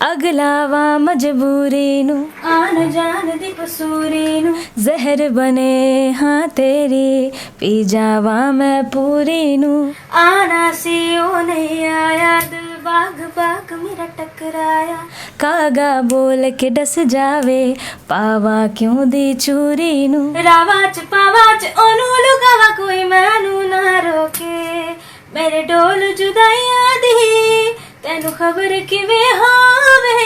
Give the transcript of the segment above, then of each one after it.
अगलावा मजबूरी नू आन जान दी कसूरी नू जहर बने हाँ तेरी पी जावा मैं पूरी नू आना सी ओ नहीं आया दिल बाग बाग मेरा टकराया कागा बोल के डस जावे पावा क्यों दी चूरी नू रावाच पावाच ओनू लुगावा कोई मैनू ना रोके मेरे डोल जुदाइयां दी तेनू खबर किवें होवे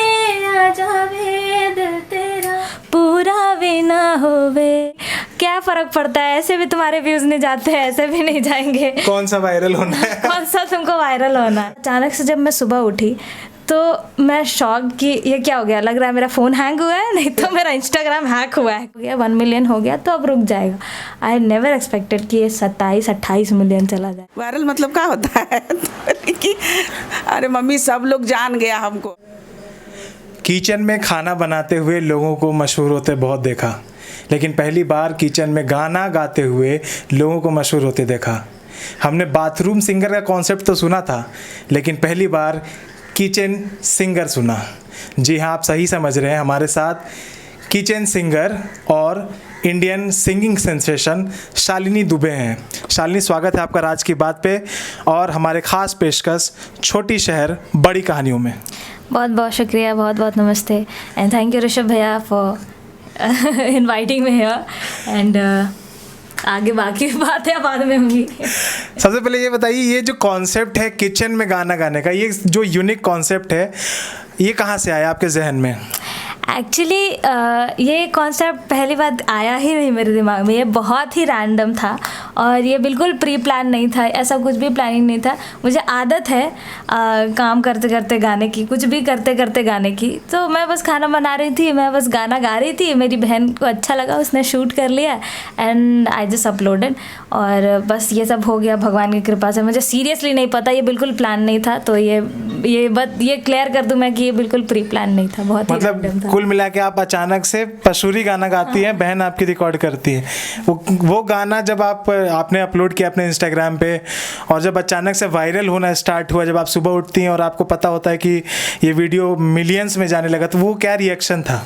आ जावे दिल तेरा पूरा भी ना होवे। क्या फर्क पड़ता है, ऐसे भी तुम्हारे व्यूज नहीं जाते हैं, ऐसे भी नहीं जाएंगे। कौन सा वायरल होना है? कौन सा तुमको वायरल होना है। अचानक से जब मैं सुबह उठी तो मैं शॉक कि ये क्या हो गया, लग रहा है मेरा फ़ोन हैंग हुआ है, नहीं तो मेरा इंस्टाग्राम हैक हुआ है। हो गया 1 मिलियन हो गया तो अब रुक जाएगा। आई नेवर एक्सपेक्टेड कि ये 27-28 मिलियन चला जाए। वायरल मतलब क्या होता है? कि अरे मम्मी सब लोग जान गया हमको। किचन में खाना बनाते हुए लोगों को मशहूर होते बहुत देखा, लेकिन पहली बार किचन में गाना गाते हुए लोगों को मशहूर होते देखा। हमने बाथरूम सिंगर का कॉन्सेप्ट तो सुना था, लेकिन पहली बार किचन सिंगर सुना। जी हाँ, आप सही समझ रहे हैं, हमारे साथ किचन सिंगर और Indian singing sensation Shalini Dubey हैं। शालिनी, स्वागत है आपका राज की बात पे और हमारे ख़ास पेशकश छोटी शहर बड़ी कहानियों में। बहुत बहुत शुक्रिया, बहुत बहुत नमस्ते एंड थैंक यू ऋषभ भैया for inviting me here and आगे बाकी बातें बाद में होंगी। सबसे पहले ये बताइए, ये जो कॉन्सेप्ट है किचन में गाना गाने का, ये जो यूनिक कॉन्सेप्ट है, ये कहाँ से आया आपके जहन में? एक्चुअली ये कॉन्सेप्ट पहली बार आया ही नहीं मेरे दिमाग में, ये बहुत ही रैंडम था और ये बिल्कुल प्री प्लान नहीं था, ऐसा कुछ भी प्लानिंग नहीं था। मुझे आदत है काम करते करते गाने की, कुछ भी करते करते गाने की। तो मैं बस खाना बना रही थी, मैं बस गाना गा रही थी, मेरी बहन को अच्छा लगा, उसने शूट कर लिया एंड आई जस्ट अपलोडेड और बस ये सब हो गया भगवान की कृपा से। मुझे सीरियसली नहीं पता, ये बिल्कुल प्लान नहीं था। तो ये क्लियर कर दूं मैं कि ये बिल्कुल प्री प्लान नहीं था, बहुत ही रैंडम था। कुल मिला के आप अचानक से पसूरी गाना गाती हैं, बहन आपकी रिकॉर्ड करती है। वो गाना जब आपने अपलोड किया अपने इंस्टाग्राम पे और जब अचानक से वायरल होना स्टार्ट हुआ, जब आप सुबह उठती हैं और आपको पता होता है कि ये वीडियो मिलियंस में जाने लगा, तो वो क्या रिएक्शन था?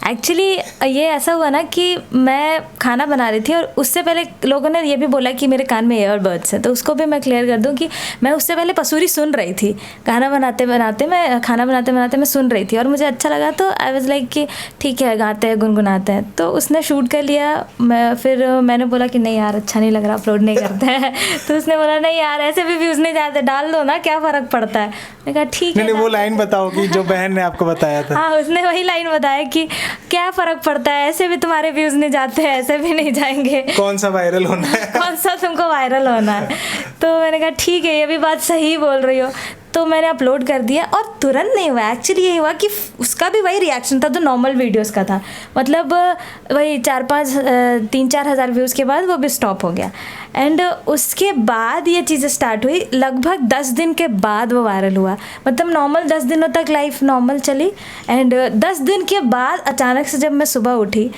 एक्चुअली ये ऐसा हुआ ना कि मैं खाना बना रही थी और उससे पहले लोगों ने ये भी बोला कि मेरे कान में ईयरबड्स है, तो उसको भी मैं क्लियर कर दूं कि मैं उससे पहले पसूरी सुन रही थी। खाना बनाते बनाते मैं सुन रही थी और मुझे अच्छा लगा, तो आई वाज लाइक कि ठीक है, गाते हैं गुनगुनाते हैं। तो उसने शूट कर लिया। फिर मैंने बोला कि नहीं यार, अच्छा नहीं लग रहा, अपलोड नहीं करते हैं। तो उसने बोला नहीं यार, ऐसे भी व्यूज़ नहीं जाते, डाल दो ना, क्या फ़र्क पड़ता है। मैंने कहा ठीक है। नहीं, वो लाइन बताओ कि जो बहन ने आपको बताया था। हाँ, उसने वही लाइन बताया कि क्या फ़र्क पड़ता है, ऐसे भी तुम्हारे व्यूज़ नहीं जाते हैं, ऐसे भी नहीं जाएंगे। कौन सा वायरल होना है? कौन सा तुमको वायरल होना है। तो मैंने कहा ठीक है, ये भी बात सही बोल रही हो। तो मैंने अपलोड कर दिया और तुरंत नहीं हुआ। एक्चुअली ये हुआ कि उसका भी वही रिएक्शन था जो नॉर्मल वीडियोस का था, मतलब वही 3-4 हज़ार व्यूज़ के बाद वो भी स्टॉप हो गया। एंड उसके बाद ये चीज़ें स्टार्ट हुई, लगभग 10 दिन के बाद वो वायरल हुआ। मतलब नॉर्मल 10 दिनों तक लाइफ नॉर्मल चली एंड 10 दिन के बाद अचानक से जब मैं सुबह उठी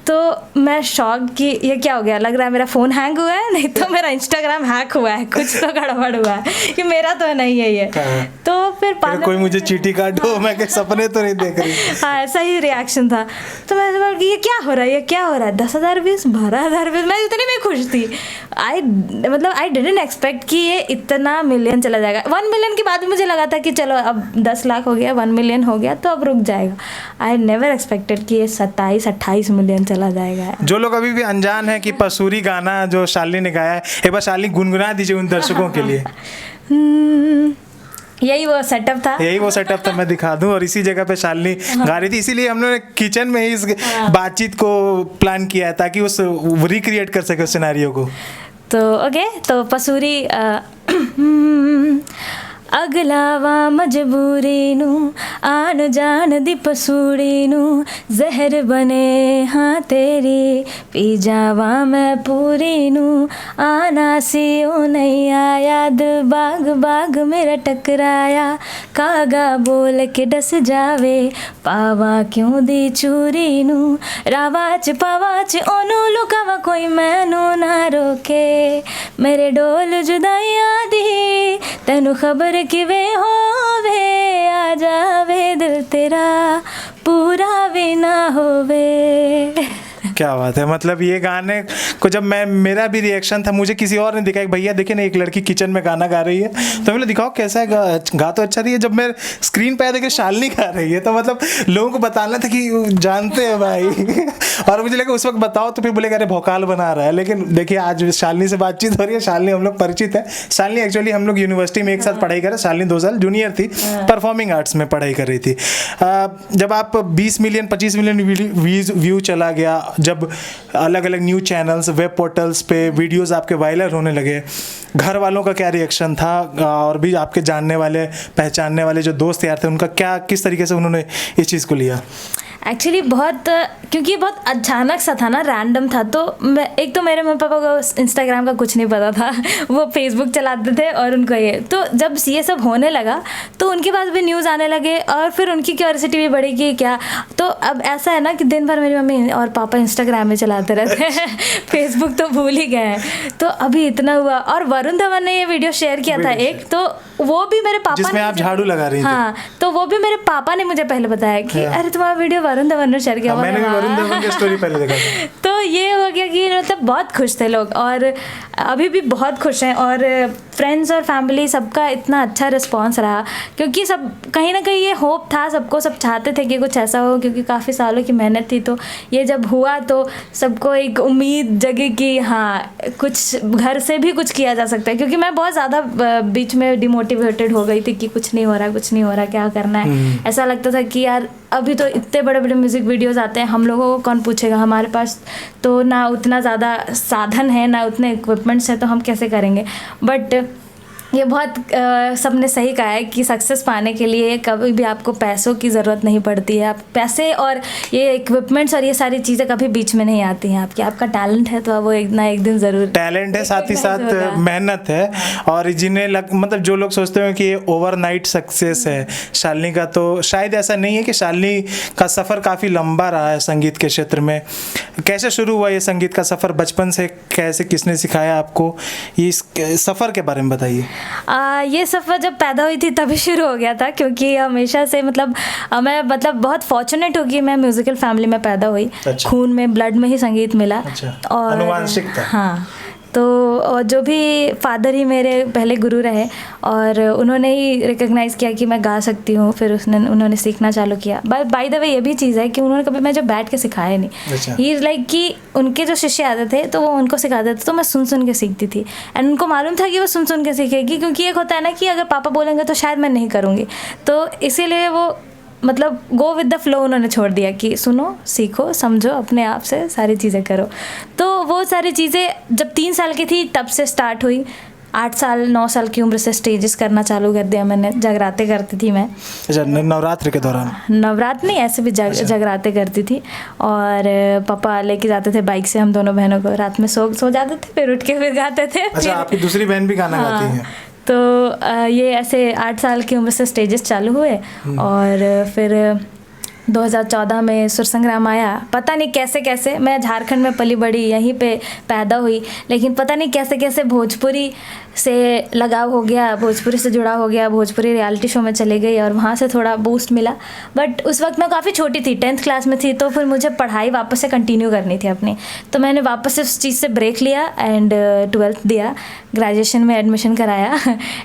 तो मैं शॉक कि ये क्या हो गया, लग रहा है मेरा फ़ोन हैंग हुआ है, नहीं तो मेरा इंस्टाग्राम हैक हुआ है, कुछ तो गड़बड़ हुआ है कि मेरा तो नहीं है ये। तो फिर कोई मुझे चीटी काटो, मैं के सपने तो नहीं देख रही। हाँ, सही रिएक्शन था। तो मैं बोला कि ये क्या हो रहा है, ये क्या हो रहा है। 10,000 व्यूज़, 12,000 व्यूज़, मैं इतनी में खुश थी। आई डिडंट एक्सपेक्ट कि ये इतना मिलियन चला जाएगा। 1 मिलियन के बाद भी मुझे लगा था कि चलो अब 10 लाख हो गया, 1 मिलियन हो गया तो अब रुक जाएगा। आई नेवर एक्सपेक्टेड कि ये 27-28 मिलियन चला जाएगा। जो लोग अभी भी अनजान हैं कि पसूरी गाना जो शालिनी ने गाया है, एक बार शालिनी गुनगुना दीजिए उन दर्शकों के लिए। यही वो सेटअप था, मैं दिखा दूं। और इसी जगह पे शालिनी गा रही थी, इसीलिए हमने किचन में ही इस बातचीत को प्लान किया है ताकि उस रिक्रिएट कर सके उस सिनेरियो को। तो ओके, तो पसूरी अगलावा मजबूरी नू आन जान दी पसूड़ी नू जहर बने हाँ तेरी पी जावा मैं पूरी नू आना सी ओ नहीं आया दिल बाग बाग मेरा टकराया कागा बोल के डस जावे पावा क्यों दी चूरी नू रावाच पावाच ओनू लुकावा कोई मैनू ना रोके मेरे डोल जुदाइयां दी तेनू खबर किवे होवे आ जावे दिल तेरा पूरा भी ना होवे। क्या बात है। मतलब ये गाने को जब मेरा भी रिएक्शन था, मुझे किसी और ने दिखाया, भैया देखिए ना एक लड़की किचन में गाना गा रही है, तो मैंने दिखाओ कैसा है, गा तो अच्छा रही है। जब मैं स्क्रीन पे आया देखिए शालिनी गा रही है, तो मतलब लोगों को बताना था कि जानते हैं भाई और मुझे लगा उस वक्त बताओ तो फिर बोलेगा अरे भोकाल बना रहा है। लेकिन देखिए आज शालिनी से बातचीत हो रही है, शालिनी हम लोग परिचित है। शालिनी एक्चुअली हम लोग यूनिवर्सिटी में एक साथ पढ़ाई कर, शालिनी 2 साल जूनियर थी, परफॉर्मिंग आर्ट्स में पढ़ाई कर रही थी। जब आप 20 मिलियन 25 मिलियन व्यू चला गया, जब अलग अलग न्यूज़ चैनल्स वेब पोर्टल्स पे वीडियोस आपके वायरल होने लगे, घर वालों का क्या रिएक्शन था, और भी आपके जानने वाले पहचानने वाले जो दोस्त यार थे उनका क्या, किस तरीके से उन्होंने इस चीज़ को लिया? एक्चुअली बहुत, क्योंकि बहुत अचानक सा था ना, रैंडम था। तो मैं, एक तो मेरे मम्मी पापा को इंस्टाग्राम का कुछ नहीं पता था, वो फेसबुक चलाते थे और उनको ये, तो जब ये सब होने लगा तो उनके पास भी न्यूज़ आने लगे और फिर उनकी क्यूरियोसिटी भी बढ़ी कि क्या। तो अब ऐसा है ना कि दिन भर मेरी मम्मी और पापा इंस्टाग्राम में चलाते रहते हैं फेसबुक तो भूल ही गए हैं। तो अभी इतना हुआ, और वरुण धवन ने ये वीडियो शेयर किया था एक, तो वो भी मेरे पापा जिसमें आप झाड़ू लगा रही थी। हाँ, तो वो भी मेरे पापा ने मुझे पहले बताया कि अरे तुम्हारा वीडियो वरुण धवन ने शेयर किया। मैंने भी वरुण धवन की स्टोरी पहले देखा था। तो ये हो गया कि मतलब बहुत खुश थे लोग, और अभी भी बहुत खुश हैं, और फ्रेंड्स और फैमिली सबका इतना अच्छा रिस्पांस रहा, क्योंकि सब कहीं ना कहीं ये होप था सबको, सब चाहते थे कि कुछ ऐसा हो, क्योंकि काफ़ी सालों की मेहनत थी। तो ये जब हुआ तो सबको एक उम्मीद जगी कि हाँ कुछ घर से भी कुछ किया जा सकता है, क्योंकि मैं बहुत ज़्यादा बीच में डिमोटिवेटेड हो गई थी कि कुछ नहीं हो रहा, कुछ नहीं हो रहा, क्या करना है। ऐसा लगता था कि यार अभी तो इतने बड़े बड़े म्यूज़िक वीडियोस आते हैं, हम लोगों को कौन पूछेगा, हमारे पास तो ना उतना ज़्यादा साधन है, ना उतने इक्विपमेंट्स हैं, तो हम कैसे करेंगे। बट ये बहुत सबने सही कहा है कि सक्सेस पाने के लिए कभी भी आपको पैसों की ज़रूरत नहीं पड़ती है। आप पैसे और ये इक्विपमेंट्स और ये सारी चीज़ें कभी बीच में नहीं आती हैं। आपका टैलेंट है तो वो एक ना एक दिन ज़रूर, टैलेंट है, साथ ही साथ मेहनत है। और जिन्हें मतलब जो लोग सोचते हैं कि ये ओवरनाइट सक्सेस है शालिनी का, तो शायद ऐसा नहीं है कि शालिनी का सफ़र काफ़ी लंबा रहा है संगीत के क्षेत्र में। कैसे शुरू हुआ ये संगीत का सफ़र, बचपन से कैसे, किसने सिखाया आपको, ये इस सफ़र के बारे में बताइए। ये सफ़र जब पैदा हुई थी तभी शुरू हो गया था, क्योंकि हमेशा से मतलब मैं मतलब बहुत फॉर्चुनेट हूँ कि मैं म्यूज़िकल फैमिली में पैदा हुई। अच्छा। खून में, ब्लड में ही संगीत मिला। अच्छा। और आनुवांशिक था। हाँ, तो और जो भी फादर ही मेरे पहले गुरु रहे, और उन्होंने ही रिकग्नाइज़ किया कि मैं गा सकती हूँ। फिर उन्होंने सीखना चालू किया। बाय द वे ये भी चीज़ है कि उन्होंने कभी मैं जो बैठ के सिखाया नहीं। अच्छा। ही इज़ लाइक कि उनके जो शिष्य आते थे तो वो उनको सिखाते थे, तो मैं सुन सुन के सीखती थी। एंड उनको मालूम था कि वो सुन सुन के सीखेगी, क्योंकि एक होता है ना कि अगर पापा बोलेंगे तो शायद मैं नहीं करूँगी, तो इसीलिए वो मतलब गो विद द फ्लो उन्होंने छोड़ दिया कि सुनो, सीखो, समझो, अपने आप से सारी चीज़ें करो। तो वो सारी चीज़ें जब 3 साल की थी तब से स्टार्ट हुई। 8 साल 9 साल की उम्र से स्टेजेस करना चालू कर दिया मैंने। जगराते करती थी मैं। अच्छा, नवरात्र के दौरान? नवरात्र नहीं, ऐसे भी जगराते करती थी। और पापा लेके जाते थे बाइक से हम दोनों बहनों को, रात में सो जाते थे, फिर उठ के फिर गाते थे। अच्छा, आपकी दूसरी बहन भी गाना गाती है? तो ये ऐसे 8 साल की उम्र से स्टेजेस चालू हुए, और फिर 2014 में सुर संग्राम आया। पता नहीं कैसे कैसे, मैं झारखंड में पली बड़ी, यहीं पे पैदा हुई, लेकिन पता नहीं कैसे कैसे भोजपुरी से लगाव हो गया, भोजपुरी से जुड़ा हो गया, भोजपुरी रियलिटी शो में चली गई और वहाँ से थोड़ा बूस्ट मिला। बट उस वक्त मैं काफ़ी छोटी थी, 10th क्लास में थी, तो फिर मुझे पढ़ाई वापस से कंटिन्यू करनी थी अपनी। तो मैंने वापस से उस चीज़ से ब्रेक लिया एंड 12th दिया, ग्रेजुएशन में एडमिशन कराया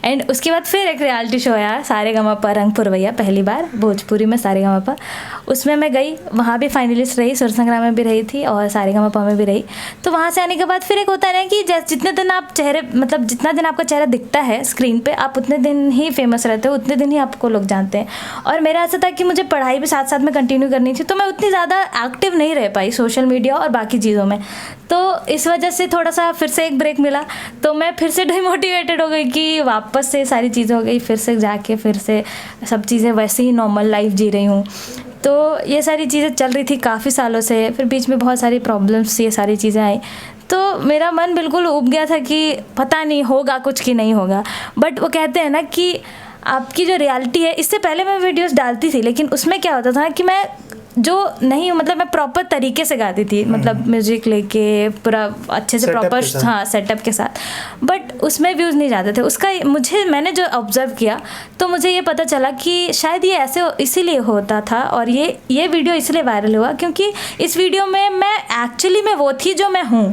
एंड उसके बाद फिर एक रियलिटी शो आया, सारेगामापा रंग पुरवैया, पहली बार भोजपुरी में सारेगामापा। उसमें मैं गई, वहाँ भी फाइनलिस्ट रही, सुर संग्राम में भी रही थी और सारेगामापा में भी रही। तो वहाँ से आने के बाद फिर एक होता है ना कि जितने दिन आप चेहरे, मतलब जितना दिन आपका चेहरा दिखता है स्क्रीन पे, आप उतने दिन ही फेमस रहते हो, उतने दिन ही आपको लोग जानते हैं। और मेरा ऐसा था कि मुझे पढ़ाई भी साथ साथ में कंटिन्यू करनी थी, तो मैं उतनी ज़्यादा एक्टिव नहीं रह पाई सोशल मीडिया और बाकी चीज़ों में। तो इस वजह से थोड़ा सा फिर से एक ब्रेक मिला, तो मैं फिर से डिमोटिवेटेड हो गई कि वापस से सारी चीज़ें हो गई, फिर से जाके फिर से सब चीज़ें वैसे ही नॉर्मल लाइफ जी रही हूँ। तो ये सारी चीज़ें चल रही थी काफ़ी सालों से। फिर बीच में बहुत सारी प्रॉब्लम्स, ये सारी चीज़ें आई, तो मेरा मन बिल्कुल ऊब गया था कि पता नहीं होगा कुछ कि नहीं होगा। बट वो कहते हैं ना कि आपकी जो रियलिटी है, इससे पहले मैं वीडियोस डालती थी, लेकिन उसमें क्या होता था कि मैं जो नहीं, मतलब मैं प्रॉपर तरीके से गाती थी, मतलब म्यूजिक लेके पूरा अच्छे से Setup प्रॉपर, के साथ। हाँ सेटअप के साथ, बट उसमें व्यूज़ नहीं जाते थे। उसका मैंने जो ऑब्जर्व किया तो मुझे ये पता चला कि शायद ये ऐसे इसीलिए होता था, और ये वीडियो इसलिए वायरल हुआ क्योंकि इस वीडियो में मैं एक्चुअली मैं वो थी जो मैं हूँ,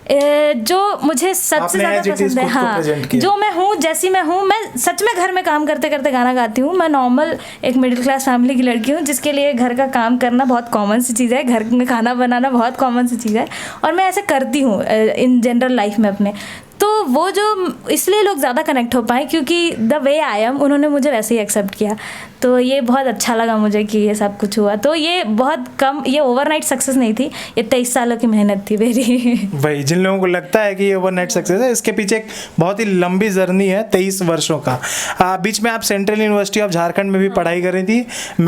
जो मुझे सबसे आपने ज़्यादा as it is पसंद है। खुद को हाँ, present किया। जो मैं हूँ, जैसी मैं हूँ, मैं सच में घर में काम करते करते गाना गाती हूँ। मैं नॉर्मल एक मिडिल क्लास फैमिली की लड़की हूँ जिसके लिए घर का काम करना बहुत कॉमन सी चीज़ है, घर में खाना बनाना बहुत कॉमन सी चीज़ है, और मैं ऐसे करती हूँ इन जनरल लाइफ में अपने। तो वो जो इसलिए लोग ज़्यादा कनेक्ट हो पाए क्योंकि द वे आई एम, उन्होंने मुझे वैसे ही एक्सेप्ट किया। तो ये बहुत अच्छा लगा मुझे कि ये सब कुछ हुआ। तो ये बहुत कम, ये ओवरनाइट सक्सेस नहीं थी, ये 23 सालों की मेहनत थी मेरी। वही, जिन लोगों को लगता है कि ये ओवरनाइट सक्सेस है, इसके पीछे एक बहुत ही लंबी जर्नी है 23 वर्षों का। बीच में आप सेंट्रल यूनिवर्सिटी ऑफ झारखंड में भी पढ़ाई कर रही थी,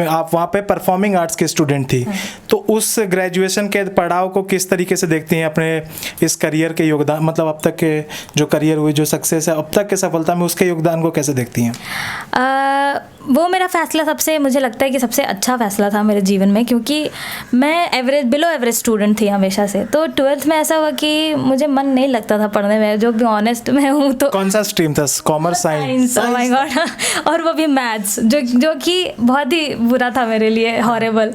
आप वहाँ पे परफॉर्मिंग आर्ट्स की स्टूडेंट थी। तो उस ग्रेजुएशन के पड़ाव को किस तरीके से देखती हैं अपने इस करियर के योगदान, मतलब अब तक के जो करियर हुए, जो सक्सेस है अब तक के सफलता में, उसके योगदान को कैसे देखती हैं? वो मेरा फ़ैसला सबसे, मुझे लगता है कि सबसे अच्छा फ़ैसला था मेरे जीवन में, क्योंकि मैं बिलो एवरेज स्टूडेंट थी हमेशा से। तो 12th में ऐसा हुआ कि मुझे मन नहीं लगता था पढ़ने में, जो भी ऑनेस्ट मैं हूँ। तो कौन सा स्ट्रीम था? Commerce, science? Oh my God, और वो भी मैथ्स, जो कि बहुत ही बुरा था मेरे लिए, हॉरेबल।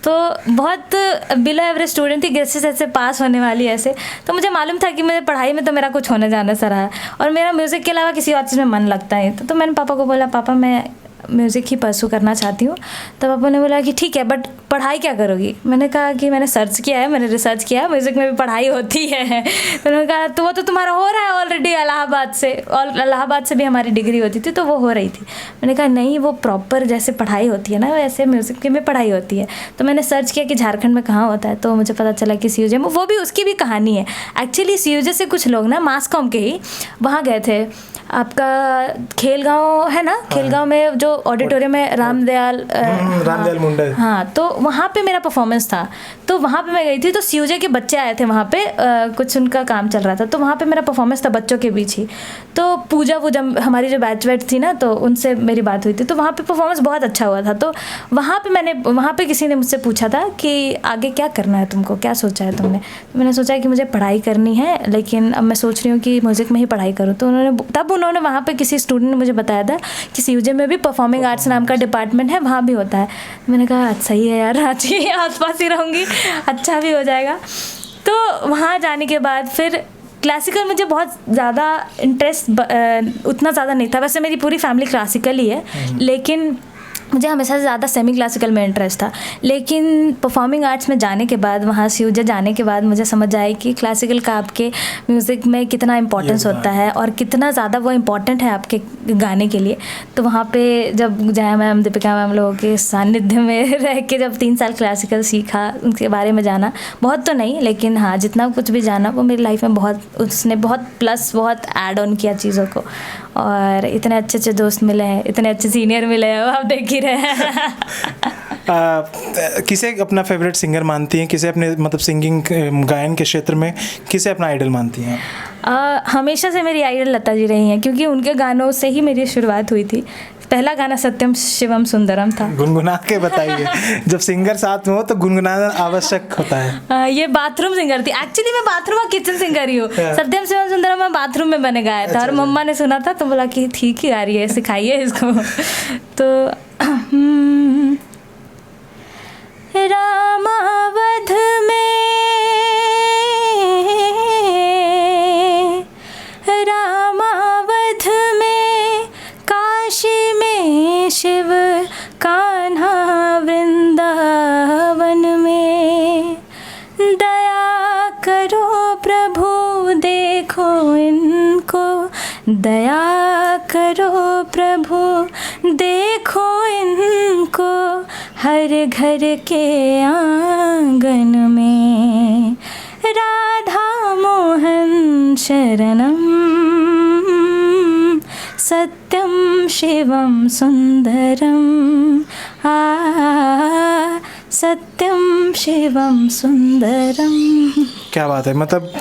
तो बहुत बिलो एवरेज स्टूडेंट थी, जैसे जैसे पास होने वाली ऐसे। तो मुझे मालूम था कि मुझे पढ़ाई में तो मेरा कुछ होने जाने सा रहा है, और मेरा म्यूज़िक के अलावा किसी और चीज़ में मन लगता है। तो मैंने पापा को बोला, पापा मैं म्यूज़िक ही परसू करना चाहती हूँ। तो पापा ने बोला कि ठीक है, बट पढ़ाई क्या करोगी? मैंने कहा कि मैंने सर्च किया है, मैंने रिसर्च किया है, म्यूज़िक में भी पढ़ाई होती है। तो उन्होंने कहा तो वो तो तुम्हारा हो रहा है ऑलरेडी इलाहाबाद से, और इलाहाबाद से भी हमारी डिग्री होती थी, तो वो हो रही थी। मैंने कहा नहीं, वो प्रॉपर जैसे पढ़ाई होती है ना, वैसे म्यूज़िक की में पढ़ाई होती है। तो मैंने सर्च किया कि झारखंड में कहाँ होता है, तो मुझे पता चला कि CUJ में। वो भी उसकी भी कहानी है एक्चुअली। CUJ से कुछ लोग ना मास कॉम के ही वहाँ गए थे। आपका खेलगांव है ना, खेलगांव में जो ऑडिटोरियम है, रामदयाल मुंडा। हाँ, तो वहाँ पे मेरा परफॉर्मेंस था, तो वहाँ पे मैं गई थी। तो CUJ के बच्चे आए थे वहाँ पे, कुछ उनका काम चल रहा था, तो वहाँ पे मेरा परफॉर्मेंस था बच्चों के बीच ही। तो पूजा हमारी जो बैच थी ना, तो उनसे मेरी बात हुई थी, तो वहाँ पे परफॉर्मेंस बहुत अच्छा हुआ था। तो वहाँ पे किसी ने मुझसे पूछा था कि आगे क्या करना है तुमको, क्या सोचा है तुमने? तो मैंने सोचा कि मुझे पढ़ाई करनी है, लेकिन अब मैं सोच रही हूँ कि म्यूज़िक में ही पढ़ाई करूँ। तो उन्होंने वहाँ पे किसी स्टूडेंट ने मुझे बताया था कि CUJ में भी परफॉर्मिंग आर्ट्स नाम का डिपार्टमेंट है, वहाँ भी होता है। मैंने कहा सही है यार, रांची आसपास ही रहूँगी, अच्छा भी हो जाएगा। तो वहाँ जाने के बाद फिर क्लासिकल मुझे बहुत ज़्यादा इंटरेस्ट उतना ज़्यादा नहीं था। वैसे मेरी पूरी फैमिली क्लासिकल ही है, लेकिन मुझे हमेशा से ज़्यादा सेमी क्लासिकल में इंटरेस्ट था। लेकिन परफॉर्मिंग आर्ट्स में जाने के बाद, वहाँ CUJ जाने के बाद मुझे समझ आया कि क्लासिकल का आपके म्यूज़िक में कितना इम्पोर्टेंस होता है, और कितना ज़्यादा वो इम्पोर्टेंट है आपके गाने के लिए। तो वहाँ पे जब जया मैम, दीपिका मैम लोगों के सानिध्य में रह के जब 3 साल क्लासिकल सीखा, उनके बारे में जाना, बहुत तो नहीं लेकिन हाँ जितना कुछ भी जाना, वो मेरी लाइफ में उसने बहुत प्लस, बहुत ऐड ऑन किया चीज़ों को। और इतने अच्छे अच्छे दोस्त मिले हैं, इतने अच्छे सीनियर मिले हैं, आप देख ही रहे हैं। किसे अपना फेवरेट सिंगर मानती हैं? किसे अपने मतलब सिंगिंग गायन के क्षेत्र में किसे अपना आइडल मानती हैं? हमेशा से मेरी आइडल लता जी रही हैं, क्योंकि उनके गानों से ही मेरी शुरुआत हुई थी। पहला गाना सत्यम शिवम सुंदरम था। गुनगुना के बताइए। जब सिंगर साथ में हो तो गुनगुनाना आवश्यक होता है। ये बाथरूम सिंगर थी एक्चुअली, मैं बाथरूम और किचन सिंगर ही हूँ। सत्यम शिवम सुंदरम मैं बाथरूम में मैंने गाया था, और मम्मा ने सुना था तो बोला कि ठीक ही आ रही है, सिखाइए इसको। तो रामावध में, रामावध में, काशी में शिव, कान्हा वृंदावन में। दया करो प्रभु देखो इनको, दया करो प्रभु देखो इनको, हर घर के आंगन में। राधा मोहन शरणम, सत्यम शिवम सुंदरम, सत्यम शिवम सुंदरम। क्या बात है। मतलब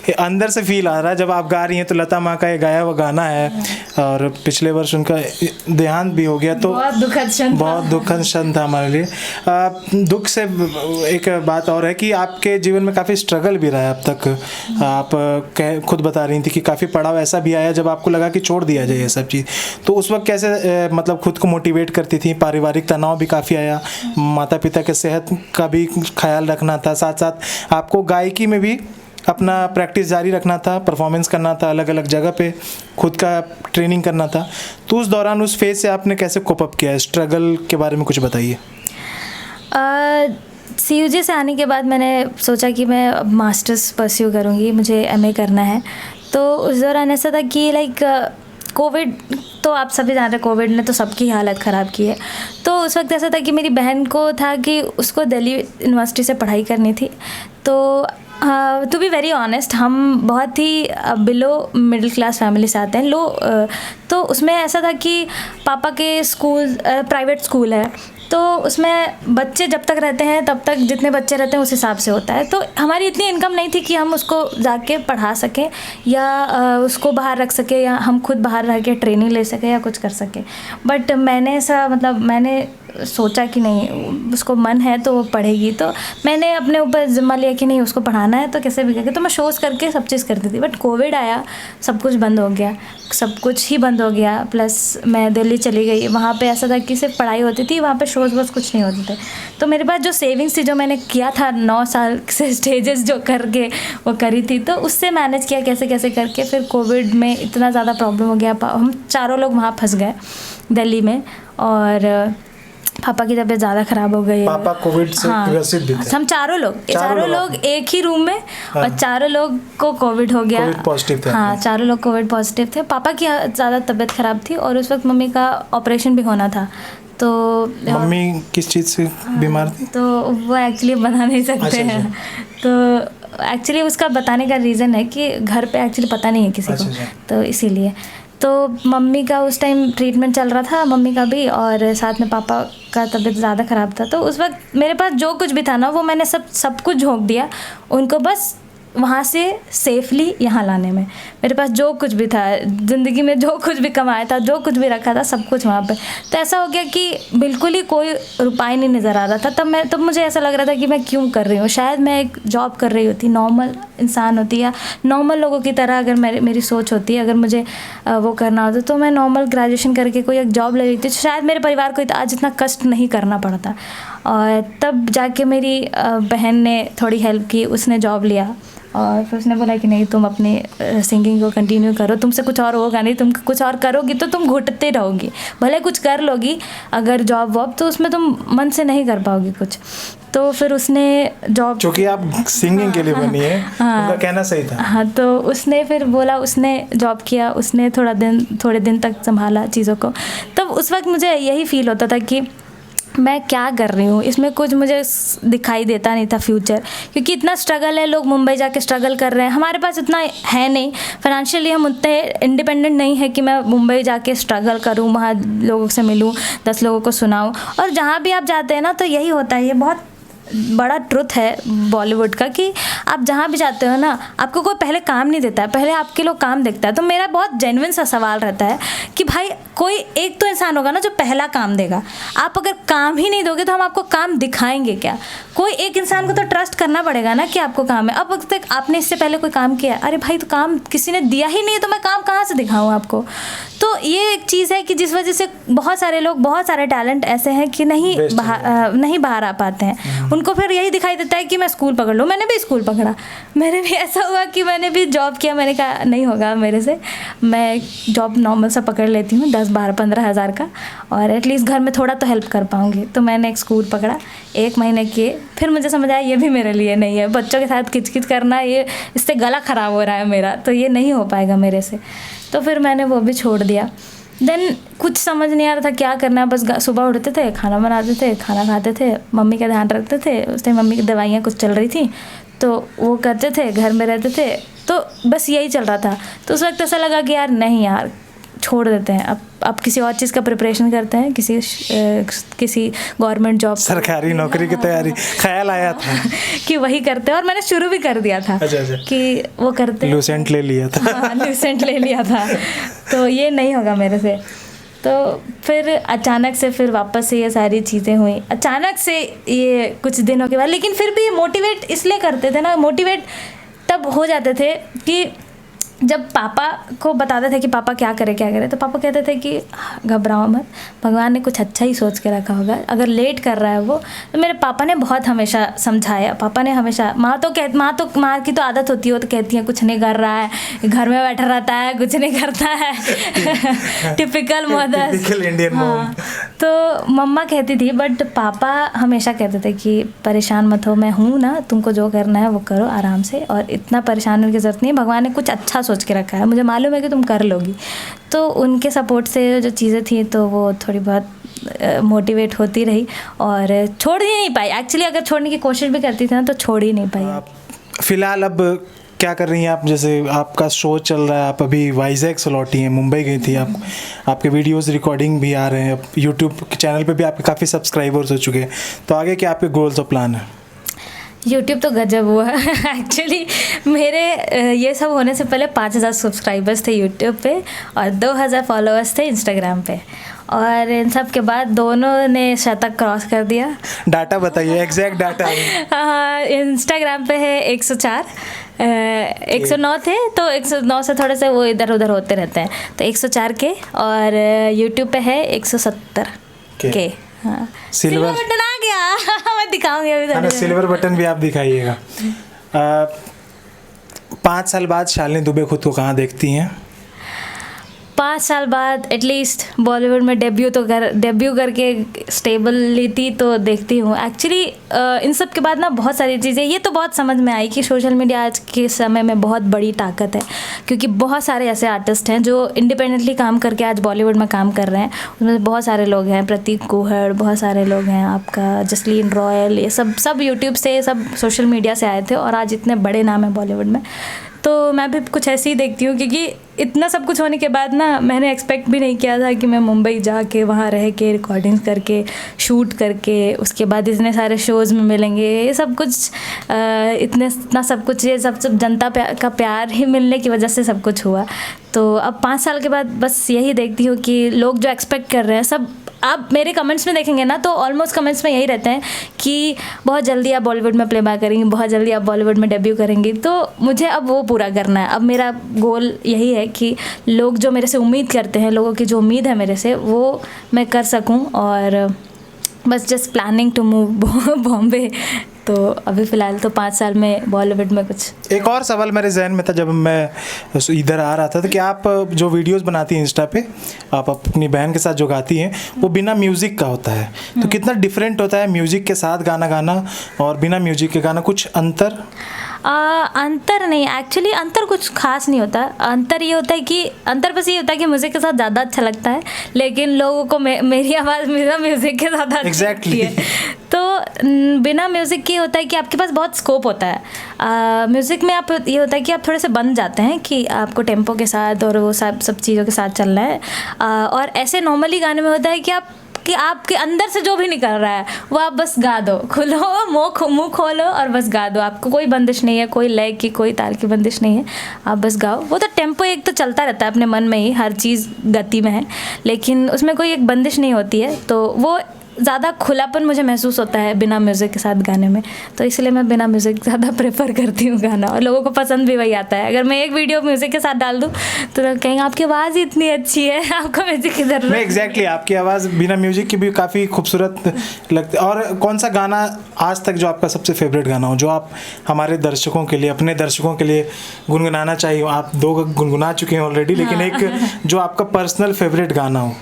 ये अंदर से फील आ रहा है जब आप गा रही हैं। तो लता माँ का ये गाया हुआ गाना है और पिछले वर्ष उनका देहांत भी हो गया, तो बहुत दुखद क्षण था। बहुत दुखद क्षण था हमारे लिए। दुख से एक बात और है कि आपके जीवन में काफ़ी स्ट्रगल भी रहा है अब तक। आप खुद बता रही थी कि काफ़ी पड़ाव ऐसा भी आया जब आपको लगा कि छोड़ दिया जाए ये सब चीज़। तो उस वक्त कैसे मतलब खुद को मोटिवेट करती थी? पारिवारिक तनाव भी काफ़ी आया, माता पिता के सेहत का भी ख्याल रखना था, साथ साथ आपको गायकी में भी अपना प्रैक्टिस जारी रखना था, परफॉर्मेंस करना था, अलग अलग जगह पे खुद का ट्रेनिंग करना था। तो उस दौरान उस फेज से आपने कैसे कोप अप किया? स्ट्रगल के बारे में कुछ बताइए। CUG से आने के बाद मैंने सोचा कि मैं अब मास्टर्स परस्यू करूँगी, मुझे MA करना है। तो उस दौरान ऐसा था कि लाइक कोविड, तो आप सभी जान रहे हैं कोविड ने तो सबकी हालत ख़राब की है। तो उस वक्त ऐसा था कि मेरी बहन को था कि उसको दिल्ली यूनिवर्सिटी से पढ़ाई करनी थी। तो टू बी वेरी ऑनेस्ट, हम बहुत ही बिलो मिडिल क्लास फैमिली से आते हैं, तो उसमें ऐसा था कि पापा के स्कूल प्राइवेट स्कूल है, तो उसमें बच्चे जब तक रहते हैं तब तक जितने बच्चे रहते हैं उस हिसाब से होता है। तो हमारी इतनी इनकम नहीं थी कि हम उसको जाके पढ़ा सकें या उसको बाहर रख सकें या हम खुद बाहर रह के ट्रेनिंग ले सकें या कुछ कर सकें। बट मैंने मैंने सोचा कि नहीं, उसको मन है तो वो पढ़ेगी। तो मैंने अपने ऊपर जिम्मा लिया कि नहीं, उसको पढ़ाना है तो कैसे भी करके। तो मैं शोज़ करके सब चीज़ करती थी। बट कोविड आया, सब कुछ बंद हो गया, सब कुछ ही बंद हो गया। प्लस मैं दिल्ली चली गई, वहाँ पे ऐसा था कि सिर्फ पढ़ाई होती थी, वहाँ पे शोज़ बस कुछ नहीं होते थे। तो मेरे पास जो सेविंग्स थी, जो मैंने किया था 9 साल से स्टेजेस जो करके वो करी थी, तो उससे मैनेज किया कैसे कैसे करके। फिर कोविड में इतना ज़्यादा प्रॉब्लम हो गया, हम चारों लोग वहाँ फंस गए दिल्ली में, और पापा की तबीयत ज़्यादा ख़राब हो गई। पापा कोविड से ग्रसित भी थे। हम चारों लोग एक ही रूम में, और चारों लोग को कोविड हो गया। कोविड पॉजिटिव थे। हाँ, चारों लोग कोविड पॉजिटिव थे। पापा की ज़्यादा तबीयत ख़राब थी और उस वक्त मम्मी का ऑपरेशन भी होना था। तो मम्मी किस चीज़ से बीमार थी? तो वो एक्चुअली बता नहीं सकते हैं। तो एक्चुअली उसका बताने का रीज़न है कि घर पे एक्चुअली पता नहीं है किसी को, तो इसीलिए। तो मम्मी का उस टाइम ट्रीटमेंट चल रहा था, मम्मी का भी, और साथ में पापा का तबीयत ज़्यादा ख़राब था। तो उस वक्त मेरे पास जो कुछ भी था ना, वो मैंने सब कुछ झोंक दिया उनको, बस वहाँ से सेफली यहाँ लाने में। मेरे पास जो कुछ भी था ज़िंदगी में, जो कुछ भी कमाया था, जो कुछ भी रखा था, सब कुछ वहाँ पे। तो ऐसा हो गया कि बिल्कुल ही कोई रुपया नहीं नज़र आ रहा था। तब मुझे ऐसा लग रहा था कि मैं क्यों कर रही हूँ। शायद मैं एक जॉब कर रही होती, नॉर्मल इंसान होती, या नॉर्मल लोगों की तरह अगर मेरी सोच होती, अगर मुझे वो करना होता, तो मैं नॉर्मल ग्रेजुएशन करके कोई एक जॉब ले लेती, शायद मेरे परिवार को आज इतना कष्ट नहीं करना पड़ता। और तब जाके मेरी बहन ने थोड़ी हेल्प की, उसने जॉब लिया और फिर उसने बोला कि नहीं, तुम अपने सिंगिंग को कंटिन्यू करो, तुमसे कुछ और होगा नहीं, तुम कुछ और करोगी तो तुम घुटते रहोगी। भले कुछ कर लोगी अगर जॉब वॉब, तो उसमें तुम मन से नहीं कर पाओगी कुछ। तो फिर उसने जॉब, क्योंकि आप सिंगिंग के लिए बनी है, उनका कहना सही था। हाँ, तो उसने फिर बोला, उसने जॉब किया, उसने थोड़े दिन तक संभाला चीज़ों को। तब उस वक्त मुझे यही फील होता था कि मैं क्या कर रही हूँ, इसमें कुछ मुझे दिखाई देता नहीं था फ्यूचर, क्योंकि इतना स्ट्रगल है। लोग मुंबई जाके स्ट्रगल कर रहे हैं, हमारे पास इतना है नहीं, फाइनेंशियली हम उतने इंडिपेंडेंट नहीं है कि मैं मुंबई जाके स्ट्रगल करूँ, वहाँ लोगों से मिलूँ, 10 लोगों को सुनाऊँ। और जहाँ भी आप जाते हैं ना, तो यही होता है, ये बहुत बड़ा ट्रुथ है बॉलीवुड का, कि आप जहाँ भी जाते हो ना, आपको कोई पहले काम नहीं देता है, पहले आपके लोग काम देखता है। तो मेरा बहुत जेन्युइन सा सवाल रहता है कि भाई कोई एक तो इंसान होगा ना जो पहला काम देगा। आप अगर काम ही नहीं दोगे तो हम आपको काम दिखाएंगे क्या? कोई एक इंसान को तो ट्रस्ट करना पड़ेगा ना कि आपको काम है। अब तक आपने इससे पहले कोई काम किया? अरे भाई, तो काम किसी ने दिया ही नहीं है, तो मैं काम कहाँ से दिखाऊँ आपको? तो ये एक चीज़ है कि जिस वजह से बहुत सारे लोग, बहुत सारे टैलेंट ऐसे हैं कि नहीं बाहर आ पाते हैं। उनको फिर यही दिखाई देता है कि मैं स्कूल पकड़ लूँ। मैंने भी स्कूल पकड़ा, मैंने भी ऐसा हुआ कि मैंने भी जॉब किया। मैंने कहा नहीं होगा मेरे से, मैं जॉब नॉर्मल सा पकड़ लेती हूँ 10, 12, 15 हज़ार का, और एटलीस्ट घर में थोड़ा तो हेल्प कर पाऊँगी। तो मैंने एक स्कूल पकड़ा, 1 महीने किए, फिर मुझे समझ आया ये भी मेरे लिए नहीं है। बच्चों के साथ किचकिच करना, ये इससे गला ख़राब हो रहा है मेरा, तो ये नहीं हो पाएगा मेरे से। तो फिर मैंने वो भी छोड़ दिया। देन कुछ समझ नहीं आ रहा था क्या करना है। बस सुबह उठते थे, खाना बनाते थे, खाना खाते थे, मम्मी का ध्यान रखते थे। उस टाइम मम्मी की दवाइयाँ कुछ चल रही थी, तो वो करते थे, घर में रहते थे, तो बस यही चल रहा था। तो उस वक्त ऐसा लगा कि यार नहीं यार, छोड़ देते हैं। अब किसी और चीज़ का प्रिपरेशन करते हैं, किसी गवर्नमेंट जॉब, सरकारी नौकरी की तैयारी ख्याल आया था कि वही करते हैं, और मैंने शुरू भी कर दिया था। अच्छा। कि वो करते हैं। लूसेंट ले लिया था। हाँ, लूसेंट ले लिया था, तो ये नहीं होगा मेरे से। तो फिर अचानक से फिर वापस से ये सारी चीज़ें हुई, अचानक से ये कुछ दिनों के बाद। लेकिन फिर भी मोटिवेट इसलिए करते थे ना, मोटिवेट तब हो जाते थे कि जब पापा को बताते थे कि पापा क्या करे, तो पापा कहते थे कि घबराओ मत, भगवान ने कुछ अच्छा ही सोच के रखा होगा, अगर लेट कर रहा है वो। तो मेरे पापा ने बहुत हमेशा समझाया, पापा ने हमेशा, माँ की तो आदत होती है, वो तो कहती है कुछ नहीं कर रहा है, घर में बैठा रहता है, कुछ नहीं करता है। Typical mother, typical Indian mom. तो मम्मा कहती थी, बट पापा हमेशा कहते थे कि परेशान मत हो, मैं हूँ ना, तुमको जो करना है वो करो आराम से, और इतना परेशान होने की ज़रूरत नहीं, भगवान ने कुछ अच्छा सोच के रखा है, मुझे मालूम है कि तुम कर लोगी। तो उनके सपोर्ट से जो चीज़ें थी तो वो थोड़ी बहुत मोटिवेट होती रही, और छोड़ ही नहीं पाई। एक्चुअली अगर छोड़ने की कोशिश भी करती थी ना तो छोड़ ही नहीं पाई। फिलहाल अब क्या कर रही हैं आप? जैसे आपका शो चल रहा है, आप अभी वाइजैक से लौटी हैं, मुंबई गई थी आप, आपके वीडियोस रिकॉर्डिंग भी आ रहे हैं, यूट्यूब चैनल पे भी आपके काफ़ी सब्सक्राइबर्स हो चुके हैं, तो आगे क्या आपके गोल्स और प्लान है? यूट्यूब तो गजब हुआ। एक्चुअली मेरे ये सब होने से पहले 5000 सब्सक्राइबर्स थे यूट्यूब पे, और 2000 फॉलोअर्स थे इंस्टाग्राम पे, और इन सब के बाद दोनों ने शतक क्रॉस कर दिया। डाटा बताइए, एग्जैक्ट डाटा। इंस्टाग्राम पे है 104, 109 थे, तो 109 से थोड़े से वो इधर उधर होते रहते हैं, तो 104 के, और यूट्यूब पे है 170 के। हाँ, सिल्वर बटन आ गया। मैं दिखाऊंगी अभी। सिल्वर बटन भी आप दिखाइएगा। 5 साल बाद शालिनी दुबे खुद को कहाँ देखती हैं? 5 साल बाद एटलीस्ट बॉलीवुड में डेब्यू करके स्टेबिलिटी तो देखती हूँ। एक्चुअली इन सब के बाद ना बहुत सारी चीज़ें ये तो बहुत समझ में आई कि सोशल मीडिया आज के समय में बहुत बड़ी ताकत है, क्योंकि बहुत सारे ऐसे आर्टिस्ट हैं जो इंडिपेंडेंटली काम करके आज बॉलीवुड में काम कर रहे हैं। उसमें बहुत सारे लोग हैं, प्रतीक कुहड़, बहुत सारे लोग हैं, आपका जसलीन रॉयल, ये सब यूट्यूब से, सब सोशल मीडिया से आए थे, और आज इतने बड़े नाम हैं बॉलीवुड में। तो मैं भी कुछ ऐसे ही देखती हूँ, क्योंकि इतना सब कुछ होने के बाद ना मैंने एक्सपेक्ट भी नहीं किया था कि मैं मुंबई जाके वहाँ रह के रिकॉर्डिंग्स करके शूट करके उसके बाद इतने सारे शोज़ में मिलेंगे। ये सब कुछ इतना सब कुछ, ये सब जनता का प्यार ही मिलने की वजह से सब कुछ हुआ। तो अब 5 साल के बाद बस यही देखती हूँ कि लोग जो एक्सपेक्ट कर रहे हैं सब, आप मेरे कमेंट्स में देखेंगे ना तो ऑलमोस्ट कमेंट्स में यही रहते हैं कि बहुत जल्दी आप बॉलीवुड में प्लेबैक करेंगी, बहुत जल्दी आप बॉलीवुड में डेब्यू करेंगी। तो मुझे अब वो पूरा करना है। अब मेरा गोल यही है कि लोग जो मेरे से उम्मीद करते हैं, लोगों की जो उम्मीद है मेरे से, वो मैं कर सकूं, और बस just planning to move Bombay. तो अभी फ़िलहाल तो 5 साल में बॉलीवुड में कुछ। एक और सवाल मेरे जहन में था जब मैं इधर आ रहा था, तो कि आप जो वीडियोस बनाती हैं इंस्टा पे, आप अपनी बहन के साथ जो गाती हैं वो बिना म्यूज़िक का होता है, तो कितना डिफरेंट होता है म्यूज़िक के साथ गाना गाना और बिना म्यूज़िक के गाना? कुछ अंतर? अंतर नहीं, एक्चुअली अंतर कुछ खास नहीं होता। अंतर ये होता है कि बस ये होता है कि म्यूज़िक के साथ ज़्यादा अच्छा लगता है, लेकिन लोगों को मेरी आवाज़ मेरा म्यूज़िक के साथ अच्छा लगती है। तो बिना म्यूज़िक के होता है कि आपके पास बहुत स्कोप होता है। म्यूज़िक में आप ये होता है कि आप थोड़े से बंध जाते हैं कि आपको टेम्पो के साथ और वो सब चीज़ों के साथ चलना है। और ऐसे नॉर्मली गाने में होता है कि आपके अंदर से जो भी निकल रहा है वो आप बस गा दो, खुलो मुँह खोलो और बस गा दो। आपको कोई बंदिश नहीं है, कोई लय की, कोई ताल की बंदिश नहीं है, आप बस गाओ। वो तो टेम्पो एक तो चलता रहता है अपने मन में ही, हर चीज़ गति में है, लेकिन उसमें कोई एक बंदिश नहीं होती है। तो वो ज़्यादा खुलापन मुझे महसूस होता है बिना म्यूज़िक के साथ गाने में, तो इसलिए मैं बिना म्यूज़िक ज़्यादा प्रेफर करती हूँ गाना, और लोगों को पसंद भी वही आता है। अगर मैं एक वीडियो म्यूज़िक के साथ डाल दूँ तो लोग कहेंगे आपकी आवाज़ ही इतनी अच्छी है, आपको म्यूज़िक की ज़रूरत नहीं। एग्जैक्टली, आपकी आवाज़ बिना म्यूज़िक की भी काफ़ी खूबसूरत लगती है। और कौन सा गाना आज तक जो आपका सबसे फेवरेट गाना हो, जो आप हमारे दर्शकों के लिए, अपने दर्शकों के लिए गुनगुनाना चाहिए? आप 2 गुनगुना चुके हैं ऑलरेडी, लेकिन एक जो आपका पर्सनल फेवरेट गाना हो।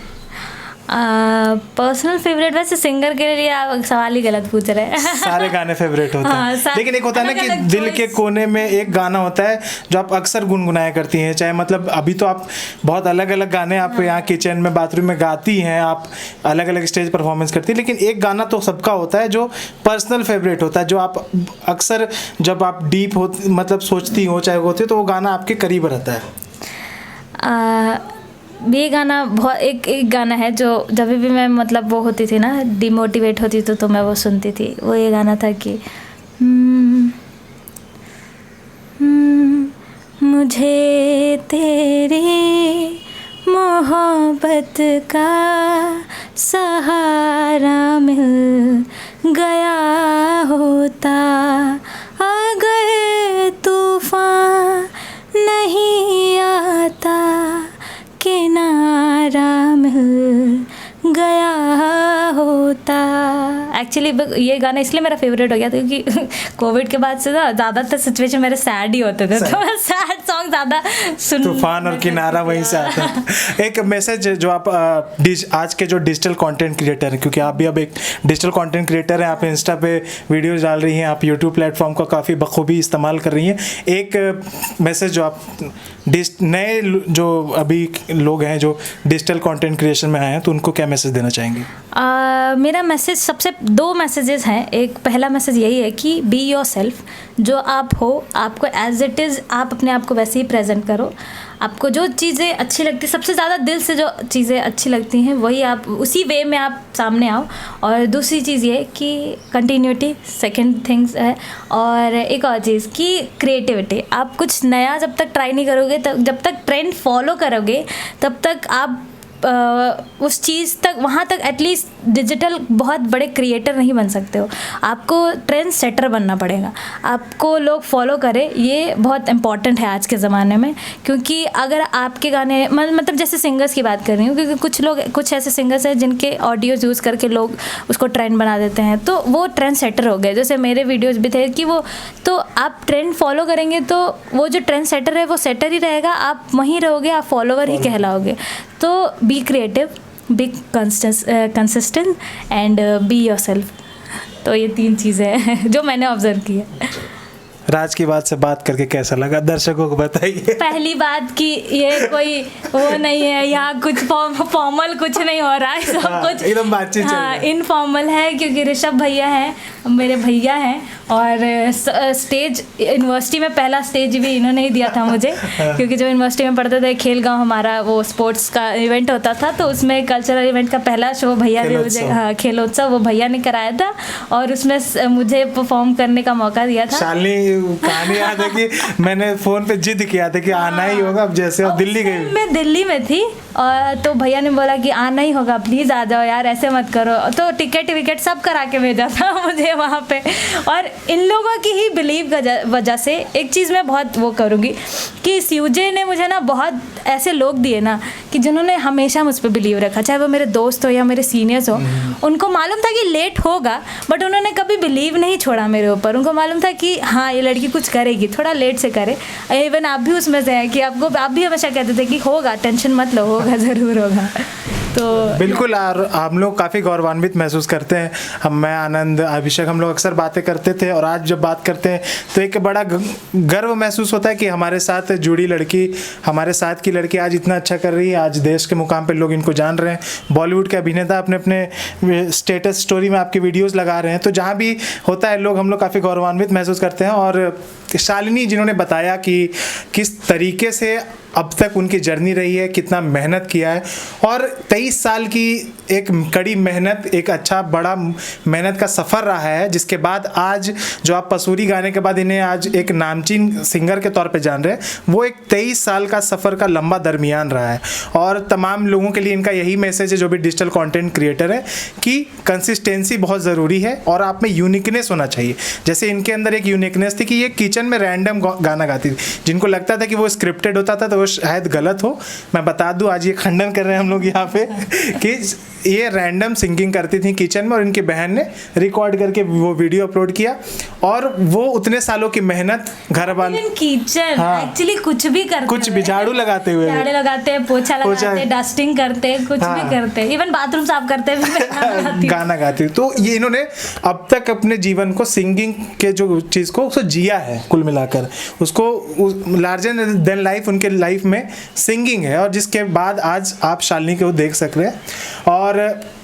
पर्सनल फेवरेट, वैसे सिंगर के लिए आप सवाल ही गलत पूछ रहे हैं। सारे गाने फेवरेट होते हैं, लेकिन एक होता है ना कि दिल के कोने में एक गाना होता है जो आप अक्सर गुनगुनाया करती हैं, चाहे मतलब अभी तो आप बहुत अलग अलग गाने आप यहाँ किचन में, बाथरूम में गाती हैं, आप अलग अलग स्टेज परफॉर्मेंस करती हैं, लेकिन एक गाना तो सबका होता है जो पर्सनल फेवरेट होता है, जो आप अक्सर जब आप डीप हो मतलब सोचती हो चाहे होती हो, तो वो गाना आपके करीब रहता है। ये गाना बहुत एक गाना है जो जब भी मैं मतलब वो होती थी ना, डिमोटिवेट होती तो मैं वो सुनती थी। वो ये गाना था कि मुझे तेरी मोहब्बत का सहारा मिल गया होता, अगर तूफान नहीं आता, किनारा मिल गया होता। एक्चुअली ये गाना इसलिए मेरा फेवरेट हो गया था क्योंकि कोविड के बाद से ना ज़्यादातर सिचुएशन मेरे सैड ही होते थे, तो मैं सैड सॉन्ग ज़्यादा सुन। तूफान और किनारा वहीं से आता है। एक मैसेज जो आप आज के जो डिजिटल कंटेंट क्रिएटर हैं, क्योंकि आप भी अब एक डिजिटल कंटेंट क्रिएटर हैं, आप इंस्टा पे वीडियोस डाल रही हैं, आप यूट्यूब प्लेटफॉर्म का काफ़ी बखूबी इस्तेमाल कर रही हैं, एक मैसेज जो आप नए जो अभी लोग हैं जो डिजिटल कंटेंट क्रिएशन में आए हैं, तो उनको क्या मैसेज देना चाहेंगे? मेरा मैसेज सबसे 2 मैसेजेस हैं। एक पहला मैसेज यही है कि बी योर सेल्फ, जो आप हो आपको एज इट इज़ आप अपने आप को वैसे ही प्रेजेंट करो। आपको जो चीज़ें अच्छी लगती, सबसे ज़्यादा दिल से जो चीज़ें अच्छी लगती हैं वही आप उसी वे में आप सामने आओ। और दूसरी चीज़ ये कि कंटिन्यूटी सेकंड थिंग्स है। और एक और चीज़ कि क्रिएटिविटी, आप कुछ नया जब तक ट्राई नहीं करोगे, तब जब तक ट्रेंड फॉलो करोगे तब तक आप उस चीज़ तक वहाँ तक एटलीस्ट डिजिटल बहुत बड़े क्रिएटर नहीं बन सकते हो। आपको ट्रेंड सेटर बनना पड़ेगा, आपको लोग फॉलो करें, ये बहुत इंपॉर्टेंट है आज के ज़माने में। क्योंकि अगर आपके गाने मतलब जैसे सिंगर्स की बात कर रही हूँ, क्योंकि कुछ ऐसे सिंगर्स हैं जिनके ऑडियोज़ यूज़ करके लोग उसको ट्रेंड बना देते हैं, तो वो ट्रेंड सेटर हो गए। जैसे मेरे वीडियोज़ भी थे कि वो, तो आप ट्रेंड फॉलो करेंगे तो वो जो ट्रेंड सेटर है वो सेटर ही रहेगा, आप वहीं रहोगे, आप फॉलोवर ही कहलाओगे। तो be creative, be consistent and be yourself. तो ये 3 चीज़ें हैं जो मैंने ऑब्जर्व की है। राज की बात से बात करके कैसा लगा, दर्शकों को बताइए। पहली बात कि ये कोई वो नहीं है, यहाँ कुछ फॉर्मल कुछ नहीं हो रहा है, सब कुछ एकदम बातचीत चल रहा है। इनफॉर्मल है, क्योंकि ऋषभ भैया हैं, मेरे भैया हैं। और स्टेज यूनिवर्सिटी में पहला स्टेज भी इन्होंने ही दिया था मुझे, क्योंकि जब यूनिवर्सिटी में पढ़ते थे, खेल गाँव हमारा वो स्पोर्ट्स का इवेंट होता था, तो उसमें कल्चरल इवेंट का पहला शो भैया ने मुझे, हाँ खेलोत्सव, वो भैया ने कराया था और उसमें मुझे परफॉर्म करने का मौका दिया था। कहानी याद है कि मैंने फोन पे जिद किया था कि आना ही होगा, अब जैसे अब दिल्ली गई, मैं दिल्ली में थी और तो भैया ने बोला कि आना ही होगा, प्लीज़ आ जाओ यार, ऐसे मत करो। तो टिकट विकेट सब करा के भेजा था मुझे वहाँ पे। और इन लोगों की ही बिलीव वजह से एक चीज़ मैं बहुत वो करूँगी कि सीयूजे ने मुझे ना बहुत ऐसे लोग दिए ना कि जिन्होंने हमेशा मुझ पर बिलीव रखा, चाहे वो मेरे दोस्त हो या मेरे सीनियर्स हो। उनको मालूम था कि लेट होगा, बट उन्होंने कभी बिलीव नहीं छोड़ा मेरे ऊपर। उनको मालूम था कि हाँ ये लड़की कुछ करेगी, थोड़ा लेट से करे। इवन आप भी उसमें से हैं कि आप भी हमेशा कहते थे कि होगा, टेंशन मत लो, होगा, ज़रूर होगा। तो बिल्कुल, और हम लोग काफ़ी गौरवान्वित महसूस करते हैं। मैं आनंद, अभिषेक, हम लोग अक्सर बातें करते थे और आज जब बात करते हैं तो एक बड़ा गर्व महसूस होता है कि हमारे साथ जुड़ी लड़की, हमारे साथ की लड़की आज इतना अच्छा कर रही है। आज देश के मुकाम पे लोग इनको जान रहे हैं। बॉलीवुड के अभिनेता अपने अपने स्टेटस स्टोरी में आपकी वीडियोज़ लगा रहे हैं, तो जहाँ भी होता है लोग, हम लोग काफ़ी गौरवान्वित महसूस करते हैं। और शालिनी जिन्होंने बताया कि किस तरीके से अब तक उनकी जर्नी रही है, कितना मेहनत किया है, और 23 साल की एक कड़ी मेहनत, एक अच्छा बड़ा मेहनत का सफ़र रहा है, जिसके बाद आज जो आप पसूरी गाने के बाद इन्हें आज एक नामचीन सिंगर के तौर पे जान रहे हैं, वो एक 23 साल का सफ़र का लंबा दरमियान रहा है। और तमाम लोगों के लिए इनका यही मैसेज है जो भी डिजिटल कंटेंट क्रिएटर है कि कंसिस्टेंसी बहुत ज़रूरी है और आप में यूनिकनेस होना चाहिए। जैसे इनके अंदर एक यूनिकनेस थी कि ये किचन में रैंडम गाना गाती थी, जिनको लगता था कि वो स्क्रिप्टेड होता था तो वो शायद गलत हो। मैं बता दूं, आज ये खंडन कर रहे हैं हम लोग यहाँ पे कि ये रैंडम सिंगिंग करती थी किचन में और इनकी बहन ने रिकॉर्ड करके वो वीडियो अपलोड किया। और वो उतने सालों की मेहनत, घर वाले किचन एक्चुअली कुछ भी करते, कुछ भी झाड़ू लगाते हुए, झाड़ू लगाते, पोछा लगाते, डस्टिंग करते, कुछ भी करते, इवन बाथरूम साफ करते भी गाना गाती। तो ये इन्होंने अब तक अपने जीवन को सिंगिंग के जो चीज़ को उसको जिया है, कुल मिलाकर उसको लार्जर देन लाइफ उनके लाइफ में सिंगिंग है। और जिसके बाद आज आप शालिनी को देख सक रहे हैं। और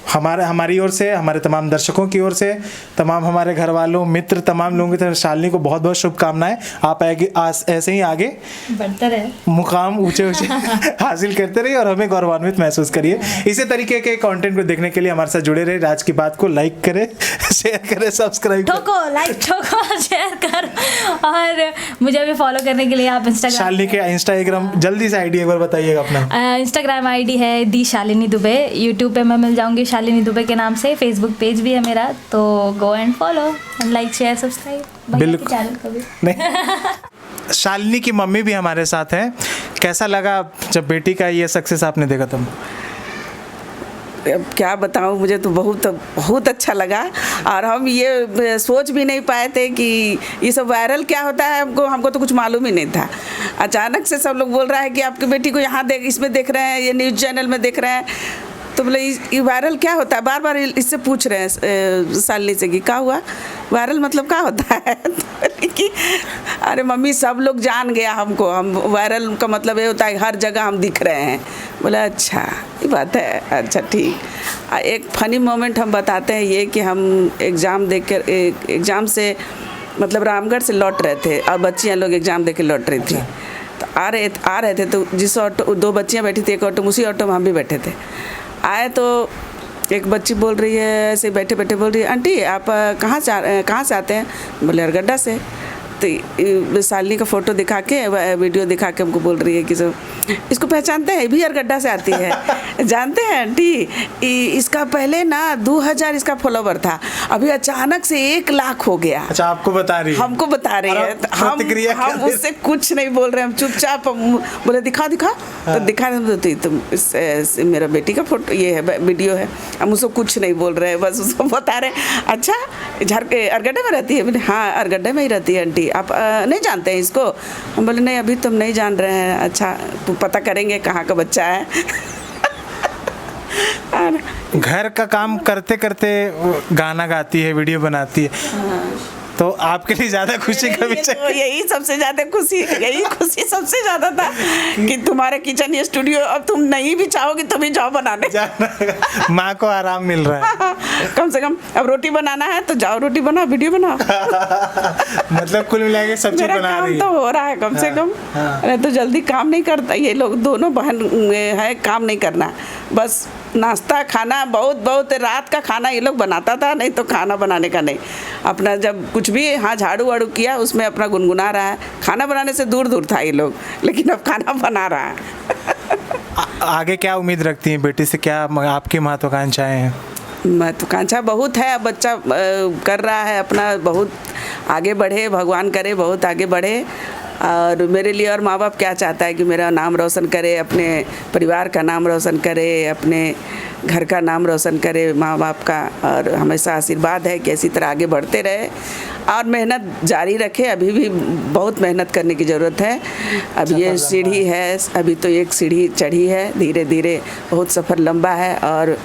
हमारी ओर से, हमारे तमाम दर्शकों की ओर से, तमाम हमारे घर वालों, मित्र, तमाम लोगों की तरफ शालिनी को बहुत बहुत शुभकामनाएं। आप ऐसे ही आगे बढ़ते रहे, मुकाम ऊंचे ऊंचे हासिल करते रहिए और हमें गौरवान्वित महसूस करिए। इसी तरीके के कंटेंट को देखने के लिए हमारे साथ जुड़े रहे। राज की बात को लाइक करें, शेयर करें, सब्सक्राइब ठोको, लाइक ठोको, शेयर करो और मुझे भी फॉलो करने के लिए आप इंस्टाग्राम, शालिनी के इंस्टाग्राम जल्दी से आईडी एक बार बताइएगा अपना। इंस्टाग्राम आईडी है दी शालिनी दुबे। यूट्यूब पे मैं मिल जाऊंगी शालिनी दुबे के नाम से। फेसबुक पेज भी है मेरा, तो go and follow, like share subscribe बिल्कुल चैनल को भी। नहीं, शालिनी की मम्मी भी हमारे साथ हैं। कैसा लगा जब बेटी का ये सक्सेस आपने देखा तब? अब क्या बताऊँ, मुझे तो बहुत अच्छा लगा। और हम ये सोच भी नहीं पाए थे कि ये सब वायरल क्या होता है। हमको तो कुछ मालूम ही नहीं था। अचानक से सब लोग बोल रहा है कि आपकी बेटी को यहाँ इसमें देख रहे हैं, ये न्यूज़ चैनल में देख रहे हैं। तो बोले ये वायरल क्या होता है? बार बार इससे पूछ रहे हैं शालिनी से कि क्या हुआ, वायरल मतलब क्या होता है? कि अरे मम्मी सब लोग जान गया हमको, हम वायरल का मतलब ये होता है हर जगह हम दिख रहे हैं। बोला अच्छा ये बात है, अच्छा ठीक। एक फ़नी मोमेंट हम बताते हैं ये कि हम एग्ज़ाम से मतलब रामगढ़ से लौट रहे थे और बच्चियाँ लोग एग्ज़ाम दे के लौट रही थी। तो आ रहे थे तो जिस ऑटो, 2 बच्चियाँ बैठी थी एक ऑटो में, उसी ऑटो में हम भी बैठे थे। आए तो एक बच्ची बोल रही है, ऐसे बैठे बैठे बोल रही है, आंटी आप कहाँ से आते हैं? बोले अरगड्डा से। तो शालिनी का फ़ोटो दिखा के, वीडियो दिखा के हमको बोल रही है कि जो इसको पहचानते हैं, भी अरगड्डा से आती है। जानते हैं आंटी, इसका पहले ना 2000 इसका फॉलोवर था, अभी अचानक से 1 लाख हो गया। अच्छा, आपको बता रही है? हमको बता रही है। हम उससे कुछ नहीं बोल रहे, हम चुपचाप बोले दिखा। तो दिखा तुम मेरा बेटी का फोटो ये है, वीडियो है। हम उसको कुछ नहीं बोल रहे, बस उसको बता रहे। अच्छा अरगड्डा में रहती है? बोले हाँ अरगड्डा में ही रहती है आंटी। आप नहीं जानते हैं इसको? हम बोले नहीं अभी तुम नहीं जान रहे हैं। अच्छा तो पता करेंगे कहाँ का बच्चा है। घर का काम करते करते गाना गाती है, वीडियो बनाती है। तो आपके लिए ज़्यादा खुशी कभी तो यही सबसे ज़्यादा खुशी सबसे ज़्यादा था कि तुम्हारे किचन ये स्टूडियो अब तुम नहीं भी चाहोगे तो भी जाओ बनाने। माँ को आराम मिल रहा है। कम से कम अब रोटी बनाना है तो जाओ रोटी बनाओ, वीडियो बनाओ। मतलब कुल मिला के सब चीज़ बना रही है। तो हो रहा है कम से कम। अरे तो जल्दी काम नहीं करता ये लोग, दोनों बहन है, काम नहीं करना, बस नाश्ता खाना बहुत रात का खाना ये लोग बनाता था, नहीं तो खाना बनाने का नहीं। अपना जब कुछ भी हाँ झाड़ू वाड़ू किया उसमें अपना गुनगुना रहा है। खाना बनाने से दूर था ये लोग, लेकिन अब खाना बना रहा है। आगे क्या उम्मीद रखती हैं बेटी से? क्या आपकी महत्वाकांक्षाएं हैं? महत्वाकांक्षा बहुत है। अब बच्चा कर रहा है अपना, बहुत आगे बढ़े, भगवान करे बहुत आगे बढ़े। और मेरे लिए और माँ बाप क्या चाहता है कि मेरा नाम रोशन करे, अपने परिवार का नाम रोशन करे, अपने घर का नाम रोशन करे माँ बाप का। और हमेशा आशीर्वाद है कि इसी तरह आगे बढ़ते रहे और मेहनत जारी रखे। अभी भी बहुत मेहनत करने की ज़रूरत है। अब ये सीढ़ी है, अभी तो एक सीढ़ी चढ़ी है, धीरे धीरे बहुत सफ़र लंबा है। और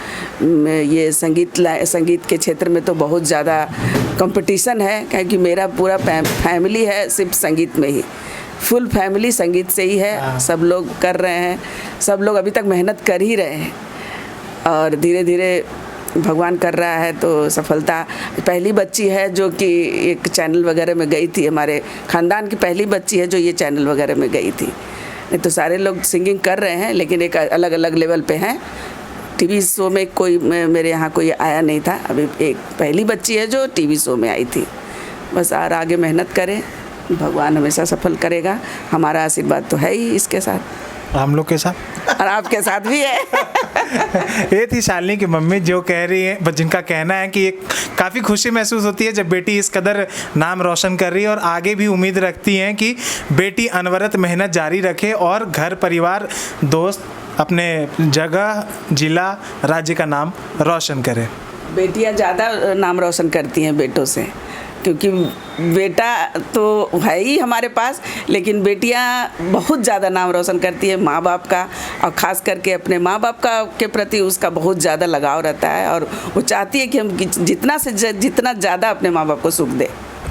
ये संगीत के क्षेत्र में तो बहुत ज़्यादा कंपटीशन है, क्योंकि मेरा पूरा फैमिली है सिर्फ संगीत में ही, फुल फैमिली संगीत से ही है। सब लोग कर रहे हैं, सब लोग अभी तक मेहनत कर ही रहे हैं और धीरे धीरे भगवान कर रहा है तो सफलता। पहली बच्ची है जो कि एक चैनल वगैरह में गई थी, हमारे ख़ानदान की पहली बच्ची है जो ये चैनल वगैरह में गई थी। नहीं तो सारे लोग सिंगिंग कर रहे हैं, लेकिन एक अलग अलग लेवल पे हैं। टीवी शो में कोई मेरे यहाँ कोई आया नहीं था, अभी एक पहली बच्ची है जो टीवी शो में आई थी। बस और आगे मेहनत करें, भगवान हमेशा सफल करेगा। हमारा आशीर्वाद तो है ही इसके साथ, हम लोग के साथ और आपके साथ भी है। ये थी शालिनी की मम्मी जो कह रही है, जिनका कहना है कि काफ़ी खुशी महसूस होती है जब बेटी इस कदर नाम रोशन कर रही है और आगे भी उम्मीद रखती हैं कि बेटी अनवरत मेहनत जारी रखे और घर परिवार दोस्त अपने जगह जिला राज्य का नाम रोशन करे। बेटियां ज़्यादा नाम रोशन करती हैं बेटों से, क्योंकि बेटा तो है ही हमारे पास, लेकिन बेटियां बहुत ज़्यादा नाम रोशन करती है माँ बाप का, और ख़ास करके अपने माँ बाप का के प्रति उसका बहुत ज़्यादा लगाव रहता है और वो चाहती है कि हम जितना से जितना ज़्यादा अपने माँ बाप को सुख दे।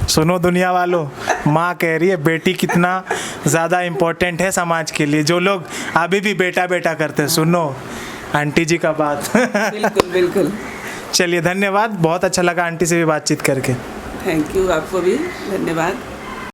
सुनो दुनिया वालों, माँ कह रही है बेटी कितना ज़्यादा इम्पोर्टेंट है समाज के लिए। जो लोग अभी भी बेटा बेटा करते हैं, सुनो आंटी जी का बात। बिल्कुल बिल्कुल। चलिए धन्यवाद, बहुत अच्छा लगा आंटी से भी बातचीत करके। थैंक यू, आपको भी धन्यवाद।